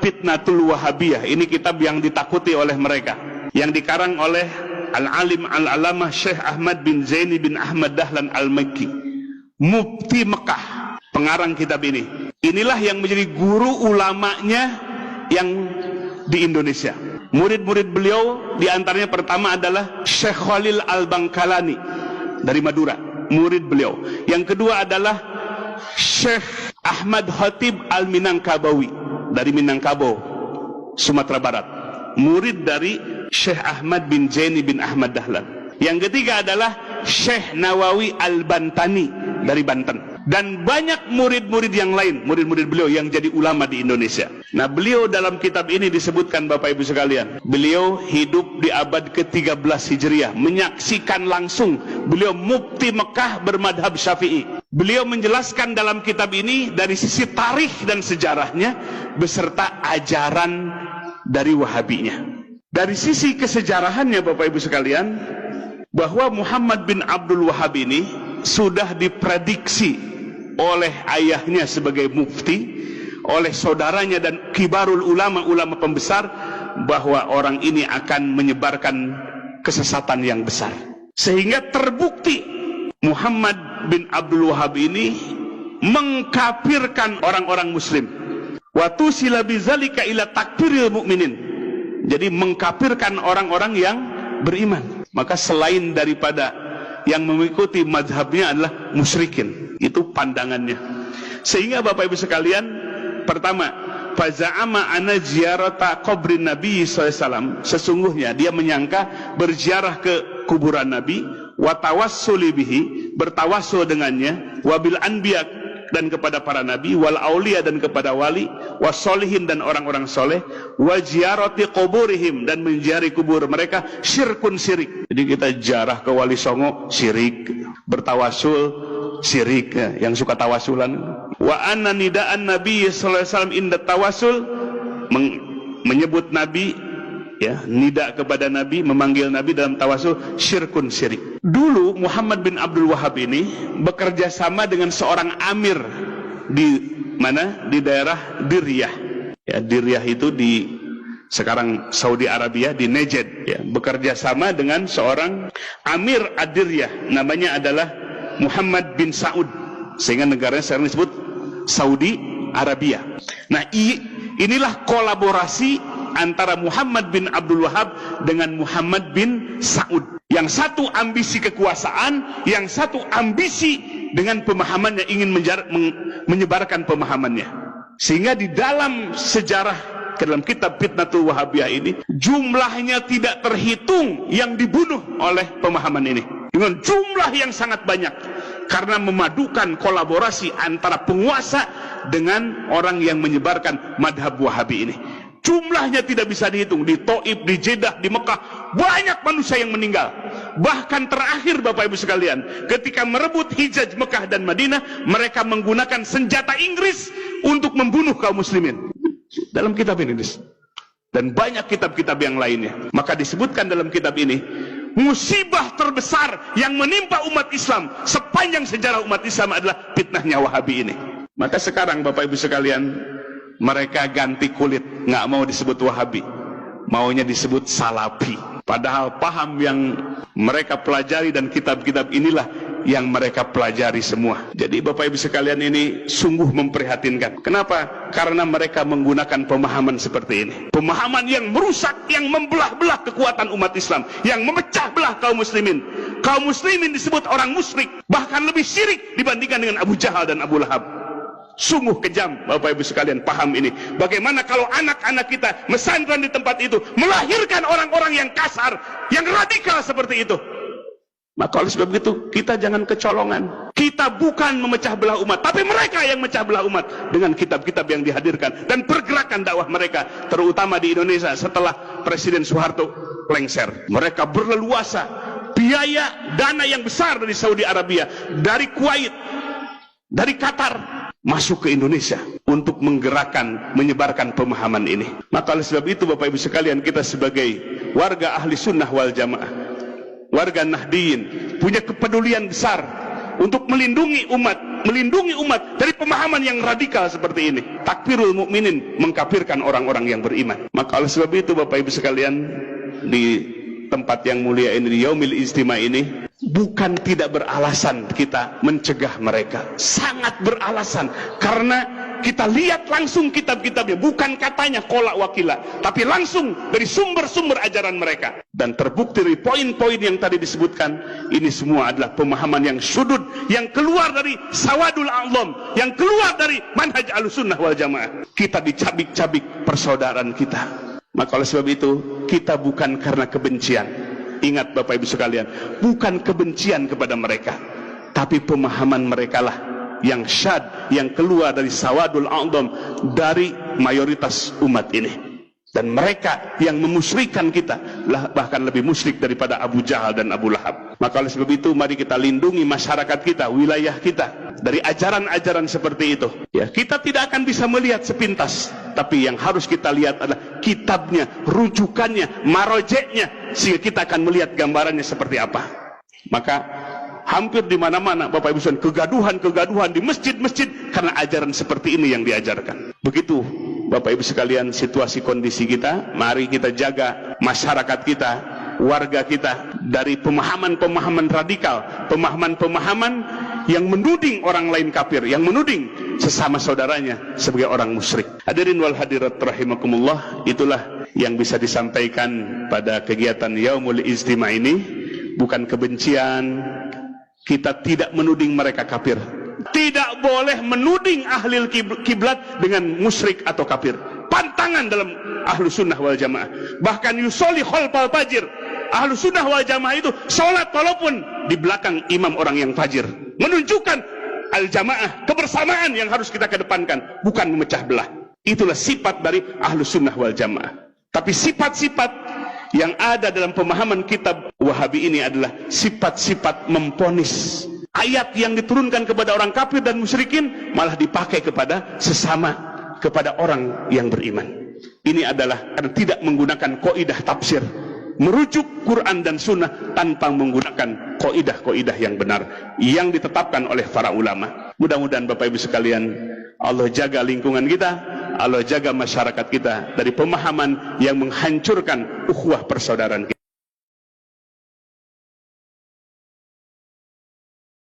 Fitnatul Wahabiyah. Ini kitab yang ditakuti oleh mereka, yang dikarang oleh Al-Alim Al-Alamah Syekh Ahmad bin Zaini bin Ahmad Dahlan Al-Makki, Mufti Mekah, pengarang kitab ini. Inilah yang menjadi guru ulamanya yang di Indonesia. Murid-murid beliau diantaranya pertama adalah Syekh Khalil Al-Bangkalani dari Madura, murid beliau. Yang kedua adalah Syekh Ahmad Khatib Al-Minangkabawi dari Minangkabau, Sumatera Barat, murid dari Syekh Ahmad bin Zaini bin Ahmad Dahlan. Yang ketiga adalah Syekh Nawawi Al-Bantani dari Banten. Dan banyak murid-murid yang lain, murid-murid beliau yang jadi ulama di Indonesia. Nah, beliau dalam kitab ini disebutkan, Bapak Ibu sekalian, beliau hidup di abad ke-13 Hijriah, menyaksikan langsung. Beliau mufti Mekah bermadhab Syafi'i. Beliau menjelaskan dalam kitab ini dari sisi tarikh dan sejarahnya beserta ajaran dari Wahabinya. Dari sisi kesejarahannya, Bapak Ibu sekalian, bahwa Muhammad bin Abdul Wahab ini sudah diprediksi oleh ayahnya sebagai mufti, oleh saudaranya dan kibarul ulama pembesar, bahwa orang ini akan menyebarkan kesesatan yang besar. Sehingga terbukti Muhammad bin Abdul Wahab ini mengkafirkan orang-orang muslim. Wa tusila bizalika ila takfiril mukminin. Jadi mengkafirkan orang-orang yang beriman. Maka selain daripada yang mengikuti mazhabnya adalah musyrikin. Itu pandangannya. Sehingga Bapak Ibu sekalian, pertama, faza'ama ana ziyarata qabrin Nabi SAW. Sesungguhnya dia menyangka berziarah ke kuburan Nabi, wa tawassuli bihi, bertawassul dengannya, wabil anbiya, dan kepada para nabi, wal aulia, dan kepada wali, wasolihin, dan orang-orang soleh, wa ziyarati quburihim, dan menziarahi kubur mereka, syirkun syirik. Jadi kita ziarah ke Wali Songo syirik, bertawassul syirik, yang suka tawasulan. Wa anna nidaan Nabi sallallahu alaihi wasallam inda tawassul, menyebut nabi, ya, nida kepada nabi, memanggil nabi dalam tawasul, syirkun syirik. Dulu Muhammad bin Abdul Wahab ini bekerja sama dengan seorang amir di mana? Di daerah Diryah. Ya, Diryah itu di sekarang Saudi Arabia, di Najd, ya. Bekerja sama dengan seorang amir Ad-Diryah, namanya adalah Muhammad bin Saud, sehingga negaranya sekarang disebut Saudi Arabia. Nah, inilah kolaborasi antara Muhammad bin Abdul Wahab dengan Muhammad bin Saud. Yang satu ambisi kekuasaan, yang satu ambisi dengan pemahamannya, ingin menyebarkan pemahamannya. Sehingga di dalam sejarah, ke dalam kitab Fitnatul Wahabiyah ini, jumlahnya tidak terhitung yang dibunuh oleh pemahaman ini, dengan jumlah yang sangat banyak, karena memadukan kolaborasi antara penguasa dengan orang yang menyebarkan madhab Wahabi ini. Jumlahnya tidak bisa dihitung. Di Taif, di Jeddah, di Mekah, banyak manusia yang meninggal. Bahkan terakhir, Bapak Ibu sekalian, ketika merebut Hijaz Mekah dan Madinah, mereka menggunakan senjata Inggris untuk membunuh kaum muslimin. Dalam kitab ini, dan banyak kitab-kitab yang lainnya. Maka disebutkan dalam kitab ini, musibah terbesar yang menimpa umat Islam sepanjang sejarah umat Islam adalah fitnahnya Wahabi ini. Maka sekarang, Bapak Ibu sekalian, mereka ganti kulit, nggak mau disebut Wahabi, maunya disebut Salafi. Padahal paham yang mereka pelajari dan kitab-kitab inilah yang mereka pelajari semua. Jadi Bapak Ibu sekalian, ini sungguh memprihatinkan. Kenapa? Karena mereka menggunakan pemahaman seperti ini. Pemahaman yang merusak, yang membelah-belah kekuatan umat Islam, yang memecah belah kaum muslimin. Kaum muslimin disebut orang musyrik, bahkan lebih syirik dibandingkan dengan Abu Jahal dan Abu Lahab. Sungguh kejam, Bapak Ibu sekalian, paham ini. Bagaimana kalau anak-anak kita mesantren di tempat itu melahirkan orang-orang yang kasar, yang radikal seperti itu? Maka oleh sebab itu, kita jangan kecolongan. Kita bukan memecah belah umat, tapi mereka yang memecah belah umat dengan kitab-kitab yang dihadirkan dan pergerakan dakwah mereka, terutama di Indonesia setelah Presiden Soeharto lengser. Mereka berleluasa, biaya dana yang besar dari Saudi Arabia, dari Kuwait, dari Qatar, masuk ke Indonesia untuk menggerakkan, menyebarkan pemahaman ini. Maka oleh sebab itu, Bapak Ibu sekalian, kita sebagai warga ahli sunnah wal jamaah, warga Nahdiyin, punya kepedulian besar untuk melindungi umat melindungi umat dari pemahaman yang radikal seperti ini. Takfirul mukminin, mengkafirkan orang-orang yang beriman. Maka oleh sebab itu Bapak Ibu sekalian, di tempat yang mulia ini, di Yaumil Ijtima ini, bukan tidak beralasan kita mencegah mereka, sangat beralasan, karena kita lihat langsung kitab-kitabnya, bukan katanya kolak wakila, tapi langsung dari sumber-sumber ajaran mereka. Dan terbukti dari poin-poin yang tadi disebutkan, ini semua adalah pemahaman yang sudut, yang keluar dari sawadul a'zam, yang keluar dari manhaj Ahlussunnah wal Jamaah. Kita dicabik-cabik persaudaraan kita. Maka oleh sebab itu, kita bukan karena kebencian. Ingat Bapak Ibu sekalian, bukan kebencian kepada mereka, tapi pemahaman mereka lah yang syad, yang keluar dari sawadul a'zam, dari mayoritas umat ini. Dan mereka yang memusyrikan kita lah, bahkan lebih musyrik daripada Abu Jahal dan Abu Lahab. Maka oleh sebab itu, mari kita lindungi masyarakat kita, wilayah kita, dari ajaran-ajaran seperti itu. Ya, kita tidak akan bisa melihat sepintas, tapi yang harus kita lihat adalah kitabnya, rujukannya, marojeknya, sehingga kita akan melihat gambarannya seperti apa. Maka hampir di mana-mana Bapak Ibu sekalian, kegaduhan di masjid-masjid karena ajaran seperti ini yang diajarkan. Begitu Bapak Ibu sekalian situasi kondisi kita. Mari kita jaga masyarakat kita, warga kita dari pemahaman-pemahaman radikal, pemahaman-pemahaman yang menuding orang lain kafir, yang menuding sesama saudaranya sebagai orang musyrik. Hadirin wal hadirat rahimakumullah, itulah yang bisa disampaikan pada kegiatan Yaumul Ijtima ini. Bukan kebencian, kita tidak menuding mereka kafir. Tidak boleh menuding ahli kiblat dengan musyrik atau kafir. Pantangan dalam Ahlussunnah wal Jamaah. Bahkan yusolli khalfal fajir. Ahlussunnah wal Jamaah itu sholat walaupun di belakang imam orang yang fajir. Menunjukkan al-jamaah, kebersamaan yang harus kita kedepankan, bukan memecah belah. Itulah sifat dari Ahlussunnah wal Jamaah. Tapi sifat-sifat yang ada dalam pemahaman kitab Wahabi ini adalah sifat-sifat memponis. Ayat yang diturunkan kepada orang kafir dan musyrikin malah dipakai kepada sesama, kepada orang yang beriman. Ini adalah karena tidak menggunakan kaidah tafsir, merujuk Quran dan Sunnah tanpa menggunakan kaidah-kaidah yang benar yang ditetapkan oleh para ulama. Mudah-mudahan Bapak Ibu sekalian, Allah jaga lingkungan kita, Allah jaga masyarakat kita dari pemahaman yang menghancurkan ukhuwah persaudaraan kita.